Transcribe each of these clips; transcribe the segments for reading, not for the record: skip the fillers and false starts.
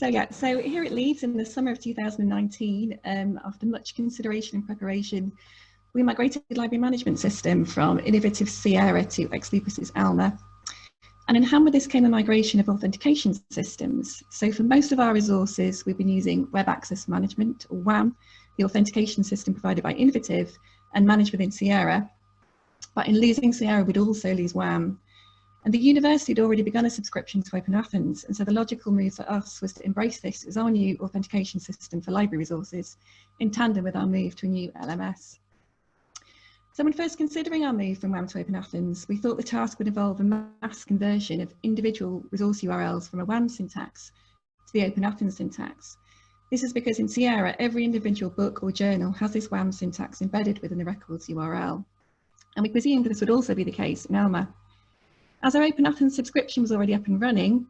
So here at Leeds in the summer of 2019, after much consideration and preparation, we migrated the library management system from innovative Sierra to ex libris' Alma. And in hand with this came a migration of authentication systems. So for most of our resources, we've been using Web Access Management, or WAM, the authentication system provided by Innovative and managed within Sierra. But in losing Sierra, we'd also lose WAM. And the university had already begun a subscription to OpenAthens, and so the logical move for us was to embrace this as our new authentication system for library resources, in tandem with our move to a new LMS. So when first considering our move from WAM to OpenAthens, we thought the task would involve a mass conversion of individual resource URLs from a WAM syntax to the OpenAthens syntax. This is because in Sierra, every individual book or journal has this WAM syntax embedded within the records URL. And we presumed this would also be the case in Alma. As our OpenAthens subscription was already up and running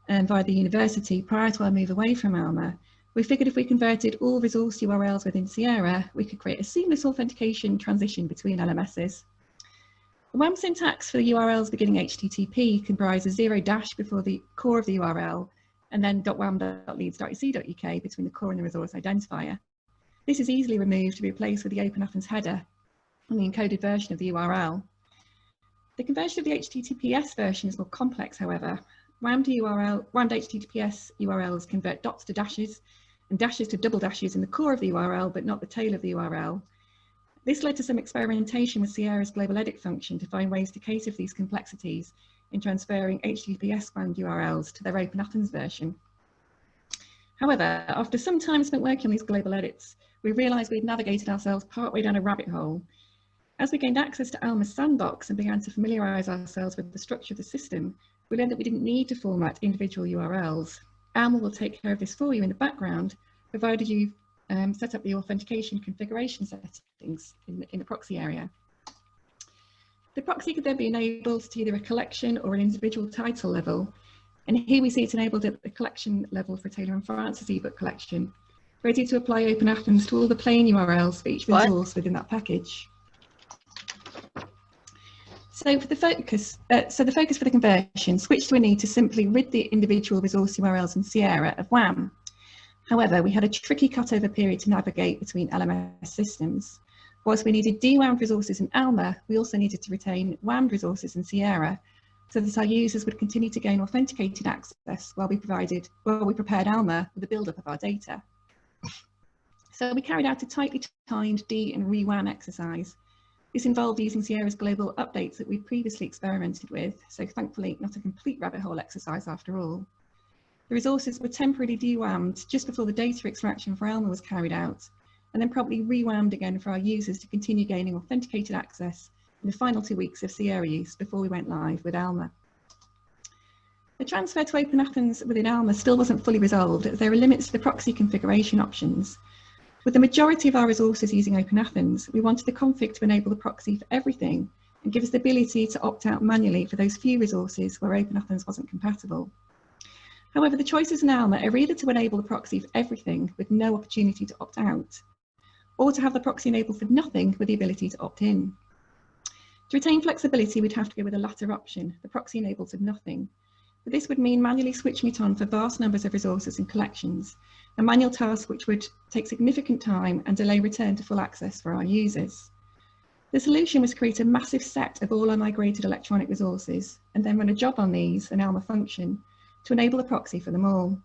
via the university prior to our move away from Alma, we figured if we converted all resource URLs within Sierra, we could create a seamless authentication transition between LMSs. The WAM syntax for the URLs beginning HTTP comprises 0- before the core of the URL and then .wam.leeds.ac.uk between the core and the resource identifier. This is easily removed to be replaced with the OpenAthens header and the encoded version of the URL. The conversion of the HTTPS version is more complex, however. WAM to HTTPS URLs convert dots to dashes and dashes to double dashes in the core of the URL, but not the tail of the URL. This led to some experimentation with Sierra's global edit function to find ways to cater for these complexities in transferring HTTPS bound URLs to their OpenAthens version. However, after some time spent working on these global edits, we realized we'd navigated ourselves partway down a rabbit hole. As we gained access to Alma's sandbox and began to familiarise ourselves with the structure of the system, we learned that we didn't need to format individual URLs. Alma will take care of this for you in the background, provided you set up the authentication configuration settings in the proxy area. The proxy could then be enabled to either a collection or an individual title level. And here we see it's enabled at the collection level for Taylor and Francis ebook collection, ready to apply OpenAthens to all the plain URLs for each resource within that package. So for the focus for the conversion switched to a need to simply rid the individual resource URLs in Sierra of WAM. However, we had a tricky cutover period to navigate between LMS systems. Whilst we needed DWAM resources in Alma, we also needed to retain WAM resources in Sierra, so that our users would continue to gain authenticated access while we prepared Alma with the build-up of our data. So we carried out a tightly timed D and re-WAM exercise. This involved using Sierra's global updates that we'd previously experimented with, so thankfully not a complete rabbit hole exercise after all. The resources were temporarily de-WAMmed just before the data extraction for Alma was carried out, and then promptly re-WAMmed again for our users to continue gaining authenticated access in the final 2 weeks of Sierra use before we went live with Alma. The transfer to OpenAthens within Alma still wasn't fully resolved, as there are limits to the proxy configuration options. With the majority of our resources using OpenAthens, we wanted the config to enable the proxy for everything and give us the ability to opt out manually for those few resources where OpenAthens wasn't compatible. However, the choices in Alma are either to enable the proxy for everything with no opportunity to opt out, or to have the proxy enabled for nothing with the ability to opt in. To retain flexibility, we'd have to go with the latter option, the proxy enabled for nothing. But this would mean manually switching it on for vast numbers of resources and collections, a manual task which would take significant time and delay return to full access for our users. The solution was to create a massive set of all our migrated electronic resources and then run a job on these, an Alma function, to enable the proxy for them all.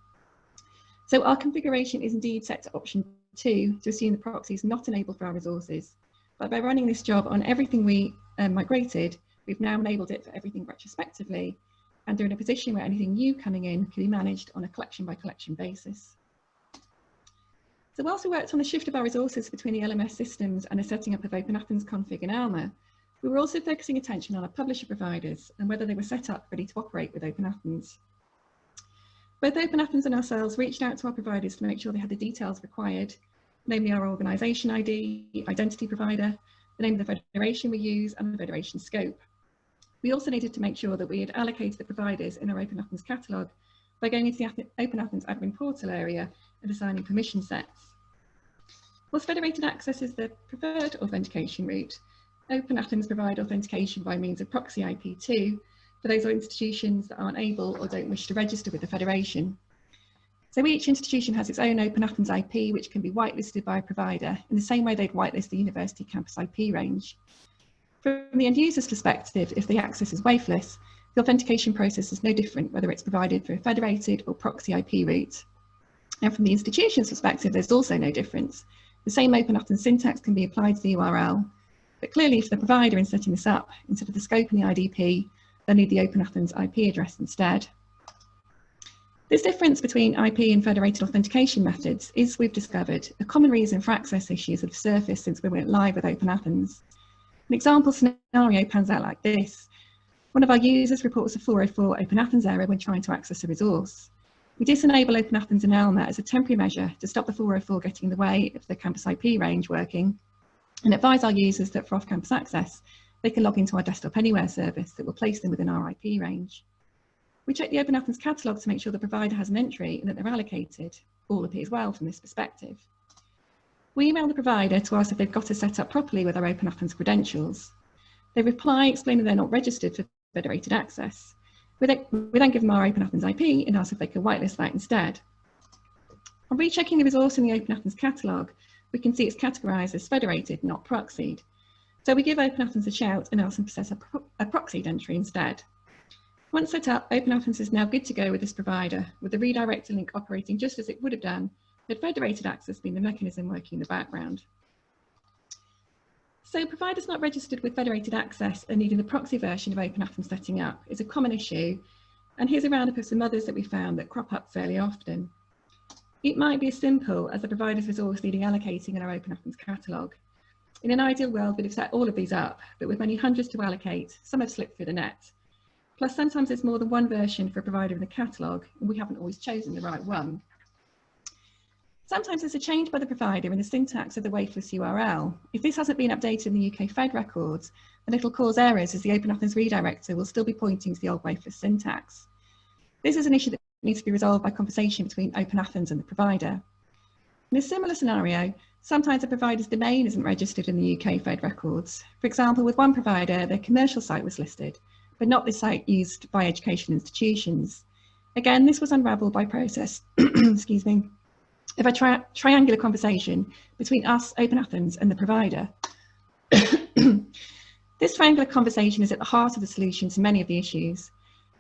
So our configuration is indeed set to option 2 to assume the proxy is not enabled for our resources. But by running this job on everything we migrated, we've now enabled it for everything retrospectively, and are in a position where anything new coming in can be managed on a collection by collection basis. So whilst we worked on the shift of our resources between the LMS systems and the setting up of OpenAthens config in Alma, we were also focusing attention on our publisher providers and whether they were set up ready to operate with OpenAthens. Both OpenAthens and ourselves reached out to our providers to make sure they had the details required, namely our organisation ID, identity provider, the name of the federation we use, and the federation scope. We also needed to make sure that we had allocated the providers in our OpenAthens catalogue by going into the OpenAthens admin portal area and assigning permission sets. Whilst federated access is the preferred authentication route, OpenAthens provide authentication by means of proxy IP2 for those institutions that aren't able or don't wish to register with the federation. So each institution has its own OpenAthens IP, which can be whitelisted by a provider in the same way they'd whitelist the university campus IP range. From the end user's perspective, if the access is wafeless, the authentication process is no different whether it's provided through a federated or proxy IP route. And from the institution's perspective, there's also no difference. The same OpenAthens syntax can be applied to the URL, but clearly if the provider in setting this up, instead of the scope and the IDP, they'll need the OpenAthens IP address instead. This difference between IP and federated authentication methods is, we've discovered, a common reason for access issues that have surfaced since we went live with OpenAthens. An example scenario pans out like this. One of our users reports a 404 OpenAthens error when trying to access a resource. We disenable OpenAthens and Alma as a temporary measure to stop the 404 getting in the way of the campus IP range working, and advise our users that for off-campus access, they can log into our Desktop Anywhere service that will place them within our IP range. We check the OpenAthens catalogue to make sure the provider has an entry and that they're allocated. All appears well from this perspective. We email the provider to ask if they've got us set up properly with our OpenAthens credentials. They reply explaining they're not registered for federated access. We then give them our OpenAthens IP and ask if they can whitelist that instead. On rechecking the resource in the OpenAthens catalogue, we can see it's categorised as federated, not proxied. So we give OpenAthens a shout and ask them to set up a proxied entry instead. Once set up, OpenAthens is now good to go with this provider, with the redirector link operating just as it would have done had federated access been the mechanism working in the background. So providers not registered with federated access and needing the proxy version of OpenAthens setting up is a common issue, and here's a roundup of some others that we found that crop up fairly often. It might be as simple as the provider's resource needing allocating in our OpenAthens catalogue. In an ideal world, we'd have set all of these up, but with many hundreds to allocate, some have slipped through the net. Plus, sometimes there's more than one version for a provider in the catalogue, and we haven't always chosen the right one. Sometimes there's a change by the provider in the syntax of the wafeless URL. If this hasn't been updated in the UK Fed records, then it'll cause errors as the OpenAthens redirector will still be pointing to the old wafeless syntax. This is an issue that needs to be resolved by conversation between OpenAthens and the provider. In a similar scenario, sometimes a provider's domain isn't registered in the UK Fed records. For example, with one provider, their commercial site was listed, but not the site used by education institutions. Again, this was unravelled by process, excuse me, of a triangular conversation between us, OpenAthens, and the provider. This triangular conversation is at the heart of the solution to many of the issues.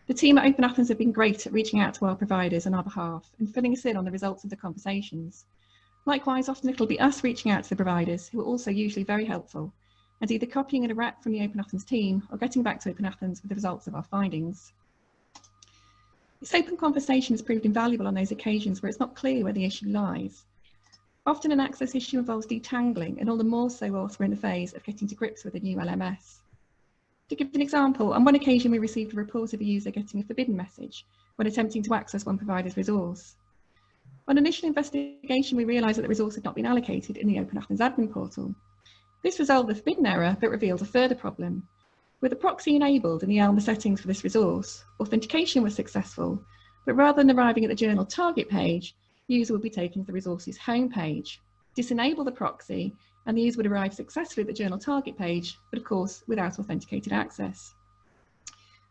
The team at OpenAthens have been great at reaching out to our providers on our behalf and filling us in on the results of the conversations. Likewise, often it'll be us reaching out to the providers, who are also usually very helpful, and either copying a rep from the OpenAthens team or getting back to OpenAthens with the results of our findings. This open conversation has proved invaluable on those occasions where it's not clear where the issue lies. Often an access issue involves detangling, and all the more so whilst we're in the phase of getting to grips with a new LMS. To give an example, on one occasion we received a report of a user getting a forbidden message when attempting to access one provider's resource. On initial investigation, we realised that the resource had not been allocated in the OpenAthens admin portal. This resolved the forbidden error, but revealed a further problem. With the proxy enabled in the Alma settings for this resource, authentication was successful, but rather than arriving at the journal target page, the user would be taken to the resource's home page. Disable the proxy, and the user would arrive successfully at the journal target page, but of course, without authenticated access.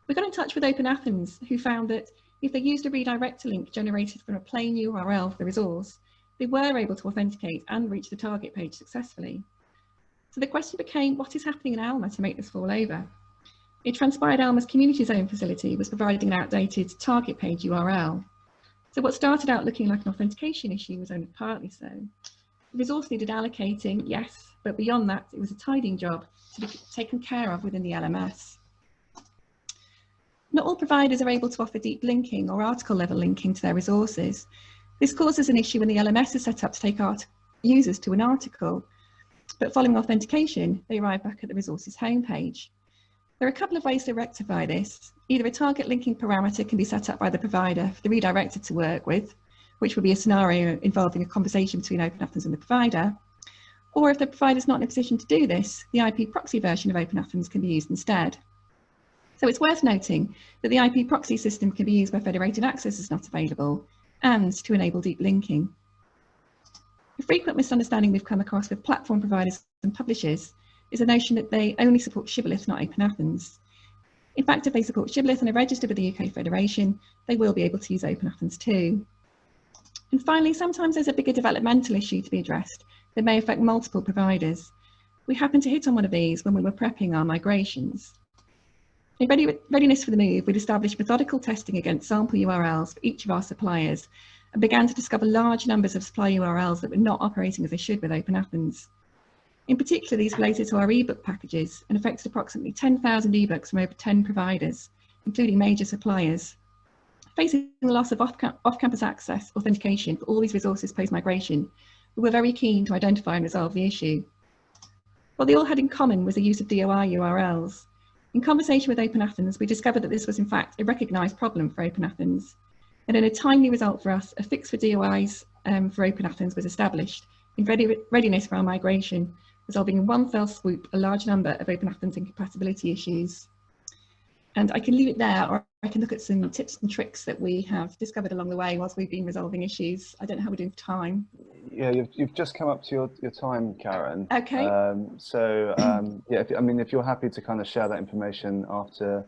We got in touch with OpenAthens, who found that if they used a redirector link generated from a plain URL for the resource, they were able to authenticate and reach the target page successfully. So the question became, what is happening in Alma to make this fall over? It transpired Alma's community zone facility was providing an outdated target page URL. So what started out looking like an authentication issue was only partly so. The resource needed allocating, yes, but beyond that, it was a tidying job to be taken care of within the LMS. Not all providers are able to offer deep linking or article level linking to their resources. This causes an issue when the LMS is set up to take users to an article, but following authentication, they arrive back at the resource's homepage. There are a couple of ways to rectify this. Either a target linking parameter can be set up by the provider for the redirector to work with, which would be a scenario involving a conversation between OpenAthens and the provider, or if the provider is not in a position to do this, the IP proxy version of OpenAthens can be used instead. So it's worth noting that the IP proxy system can be used where federated access is not available and to enable deep linking. A frequent misunderstanding we've come across with platform providers and publishers is the notion that they only support Shibboleth, not OpenAthens. In fact, if they support Shibboleth and are registered with the UK Federation, they will be able to use OpenAthens too. And finally, sometimes there's a bigger developmental issue to be addressed that may affect multiple providers. We happened to hit on one of these when we were prepping our migrations. In readiness for the move, we'd established methodical testing against sample URLs for each of our suppliers and began to discover large numbers of supply URLs that were not operating as they should with OpenAthens. In particular, these related to our ebook packages and affected approximately 10,000 ebooks from over 10 providers, including major suppliers. Facing the loss of off-campus access authentication for all these resources post-migration, we were very keen to identify and resolve the issue. What they all had in common was the use of DOI URLs. In conversation with OpenAthens, we discovered that this was in fact a recognised problem for OpenAthens. And in a timely result for us, a fix for DOIs for OpenAthens was established in readiness for our migration, resolving in one fell swoop a large number of OpenAthens incompatibility issues. And I can leave it there, or I can look at some tips and tricks that we have discovered along the way whilst we've been resolving issues. I don't know how we're doing for time. Yeah, you've just come up to your time, Karen. Okay. Yeah, if you're happy to kind of share that information after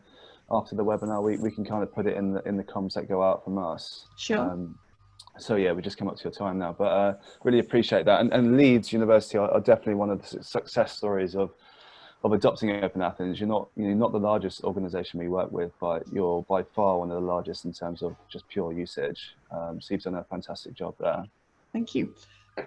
the webinar, we can kind of put it in the comms that go out from us. Sure. So yeah, we just come up to your time now, but really appreciate that. And Leeds University are definitely one of the success stories of adopting OpenAthens. You're not the largest organization we work with, but you're by far one of the largest in terms of just pure usage. So you've done a fantastic job there. Thank you.